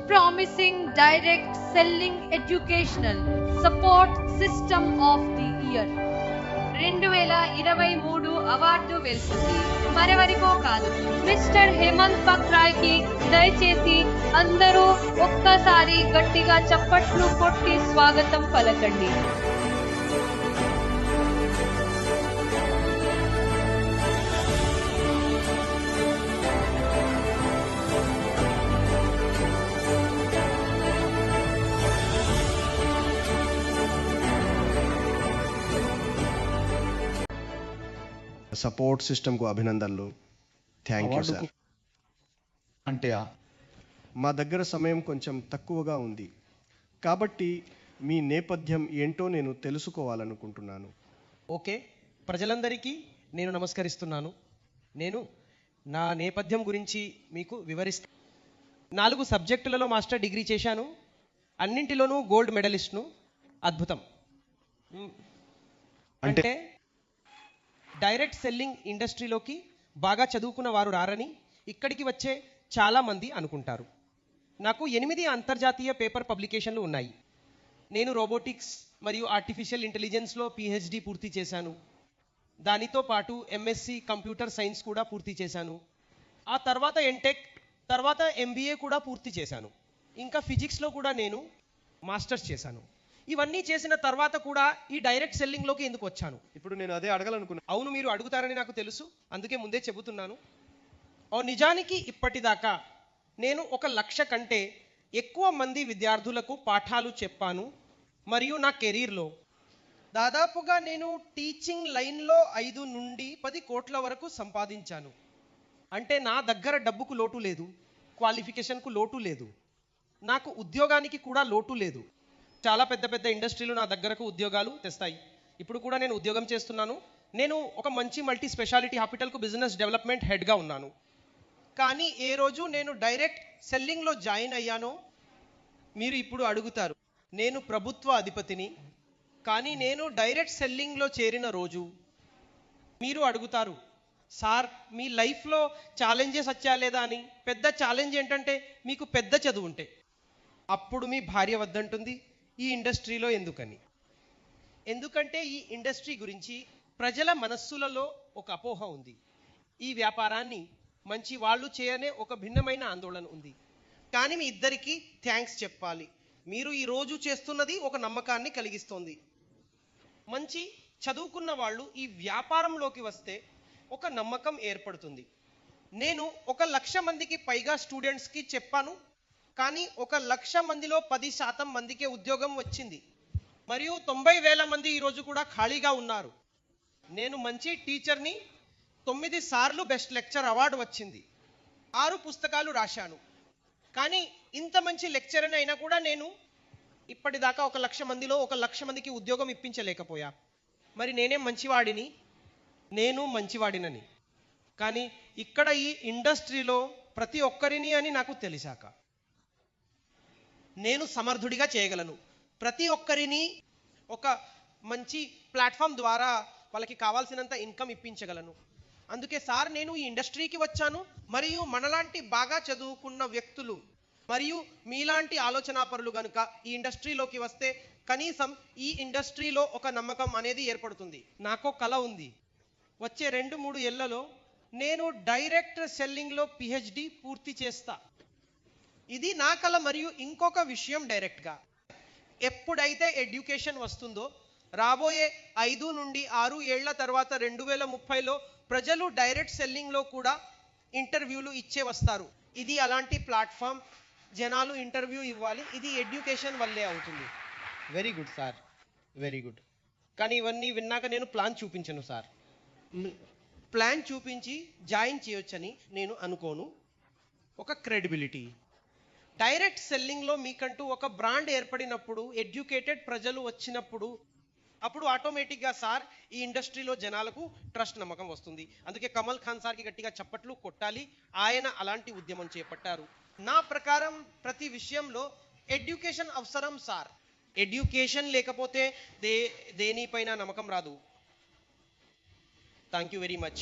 promising direct selling educational support system of the year 2023 award వెళ్తుంది మరెవరికో కాదు, mister Hemant పక్రాయ్ కి. దయచేసి అందరూ ఒక్కసారి గట్టిగా చప్పట్లు కొట్టి స్వాగతం పలకండి. సపోర్ట్ సిస్టమ్కు అభినందనలు. Thank you sir. అంటే మా దగ్గర సమయం కొంచెం తక్కువగా ఉంది కాబట్టి మీ నేపథ్యం ఏంటో నేను తెలుసుకోవాలనుకుంటున్నాను. ఓకే, ప్రజలందరికీ నేను నమస్కరిస్తున్నాను. నేను నా నేపథ్యం గురించి మీకు వివరిస్తాను. 4 సబ్జెక్టులలో మాస్టర్ డిగ్రీ చేశాను. అన్నింటిలోనూ గోల్డ్ మెడలిస్ట్ను. అద్భుతం. అంటే డైరెక్ట్ సెల్లింగ్ ఇండస్ట్రీలోకి బాగా చదువుకున్న వారు రారని ఇక్కడికి వచ్చే చాలామంది అనుకుంటారు. నాకు 8 అంతర్జాతీయ పేపర్ పబ్లికేషన్లు ఉన్నాయి. నేను రోబోటిక్స్ మరియు ఆర్టిఫిషియల్ ఇంటెలిజెన్స్లో పిహెచ్డి పూర్తి చేశాను. దానితో పాటు ఎంఎస్సి కంప్యూటర్ సైన్స్ కూడా పూర్తి చేశాను. ఆ తర్వాత ఎంటెక్, తర్వాత ఎంబీఏ కూడా పూర్తి చేశాను. ఇంకా ఫిజిక్స్లో కూడా నేను మాస్టర్స్ చేశాను. ఇవన్నీ చేసిన తర్వాత కూడా ఈ డైరెక్ట్ సెల్లింగ్లోకి ఎందుకు వచ్చాను? ఇప్పుడు నేను అదే అడగాలనుకున్నాను. అవును, మీరు అడుగుతారని నాకు తెలుసు, అందుకే ముందే చెబుతున్నాను. నిజానికి ఇప్పటిదాకా నేను 1 లక్ష కంటే ఎక్కువ మంది విద్యార్థులకు పాఠాలు చెప్పాను. మరియు నా కెరీర్లో దాదాపుగా నేను టీచింగ్ లైన్లో 5 నుండి 10 కోట్ల వరకు సంపాదించాను. అంటే నా దగ్గర డబ్బుకు లోటు లేదు, క్వాలిఫికేషన్కు లోటు లేదు, నాకు ఉద్యోగానికి కూడా లోటు లేదు. చాలా పెద్ద పెద్ద ఇండస్ట్రీలు నా దగ్గరకు ఉద్యోగాలు తెస్తాయి. ఇప్పుడు కూడా నేను ఉద్యోగం చేస్తున్నాను. నేను ఒక మంచి మల్టీ స్పెషాలిటీ హాస్పిటల్కు బిజినెస్ డెవలప్మెంట్ హెడ్గా ఉన్నాను. కానీ ఏ రోజు నేను డైరెక్ట్ సెల్లింగ్లో జాయిన్ అయ్యానో మీరు ఇప్పుడు అడుగుతారు. నేను ప్రభుత్వ అధిపతిని, కానీ నేను డైరెక్ట్ సెల్లింగ్లో చేరిన రోజు మీరు అడుగుతారు, సార్ మీ లైఫ్లో ఛాలెంజెస్ వచ్చా లేదా అని. పెద్ద ఛాలెంజ్ ఏంటంటే మీకు పెద్ద చదువు ఉంటే. అప్పుడు మీ భార్య వద్దంటుంది, ఈ ఇండస్ట్రీలో ఎందుకని. ఎందుకంటే ఈ ఇండస్ట్రీ గురించి ప్రజల మనస్సులలో ఒక అపోహ ఉంది. ఈ వ్యాపారాన్ని మంచి వాళ్ళు చేయనే ఒక భిన్నమైన ఆందోళన ఉంది. కానీ మీ ఇద్దరికీ థ్యాంక్స్ చెప్పాలి. మీరు ఈరోజు చేస్తున్నది ఒక నమ్మకాన్ని కలిగిస్తోంది. మంచి చదువుకున్న వాళ్ళు ఈ వ్యాపారంలోకి వస్తే ఒక నమ్మకం ఏర్పడుతుంది. నేను 1 లక్ష మందికి పైగా స్టూడెంట్స్కి చెప్పాను, కానీ 1 లక్ష మందిలో 10% మందికే ఉద్యోగం వచ్చింది. మరియు 90,000 మంది ఈరోజు కూడా ఖాళీగా ఉన్నారు. నేను మంచి టీచర్ని, 9 సార్లు బెస్ట్ లెక్చర్ అవార్డు వచ్చింది, 6 పుస్తకాలు రాశాను. కానీ ఇంత మంచి లెక్చరర్ అయినా కూడా నేను ఇప్పటిదాకా 1 లక్ష మందిలో 1 లక్ష మందికి ఉద్యోగం ఇప్పించలేకపోయా. మరి నేనేం మంచివాడిని? నేను మంచివాడినని. కానీ ఇక్కడ ఈ ఇండస్ట్రీలో ప్రతి ఒక్కరిని అని నాకు తెలిసాక నేను సమర్థుడిగా చేయగలను. ప్రతి ఒక్కరిని ఒక మంచి ప్లాట్ఫామ్ ద్వారా వాళ్ళకి కావాల్సినంత ఇన్కమ్ ఇప్పించగలను. అందుకే సార్ నేను ఈ ఇండస్ట్రీకి వచ్చాను. మరియు మనలాంటి బాగా చదువుకున్న వ్యక్తులు మరియు మీలాంటి ఆలోచనాపరులు కనుక ఈ ఇండస్ట్రీలోకి వస్తే కనీసం ఈ ఇండస్ట్రీలో ఒక నమ్మకం అనేది ఏర్పడుతుంది. నాకో కల ఉంది. వచ్చే 2-3 ఏళ్లలో నేను డైరెక్ట్ సెల్లింగ్లో పిహెచ్డి పూర్తి చేస్తా. ఇది నా కల. మరియు ఇంకొక విషయం, డైరెక్ట్గా ఎప్పుడైతే ఎడ్యుకేషన్ వస్తుందో రాబోయే 5 నుండి 6 ఏళ్ల తర్వాత 2030లో ప్రజలు డైరెక్ట్ సెల్లింగ్లో కూడా ఇంటర్వ్యూలు ఇచ్చే వస్తారు. ఇది అలాంటి ప్లాట్ఫామ్. జనాలు ఇంటర్వ్యూ ఇవ్వాలి. ఇది ఎడ్యుకేషన్ వల్లే అవుతుంది. Very good sir, very good. కానీ ఇవన్నీ విన్నాక నేను ప్లాన్ చూపించను సార్. ప్లాన్ చూపించి జాయిన్ చేయొచ్చని నేను అనుకోను. ఒక క్రెడిబిలిటీ. డైరెక్ట్ సెల్లింగ్లో మీకంటూ ఒక బ్రాండ్ ఏర్పడినప్పుడు, ఎడ్యుకేటెడ్ ప్రజలు వచ్చినప్పుడు, అప్పుడు ఆటోమేటిక్గా సార్ ఈ ఇండస్ట్రీలో జనాలకు ట్రస్ట్, నమ్మకం వస్తుంది. అందుకే కమల్ ఖాన్ సార్కి గట్టిగా చప్పట్లు కొట్టాలి. ఆయన అలాంటి ఉద్యమం చేపట్టారు. నా ప్రకారం ప్రతి విషయంలో ఎడ్యుకేషన్ అవసరం సార్. ఎడ్యుకేషన్ లేకపోతే దేనిపైన నమ్మకం రాదు. Thank you very much.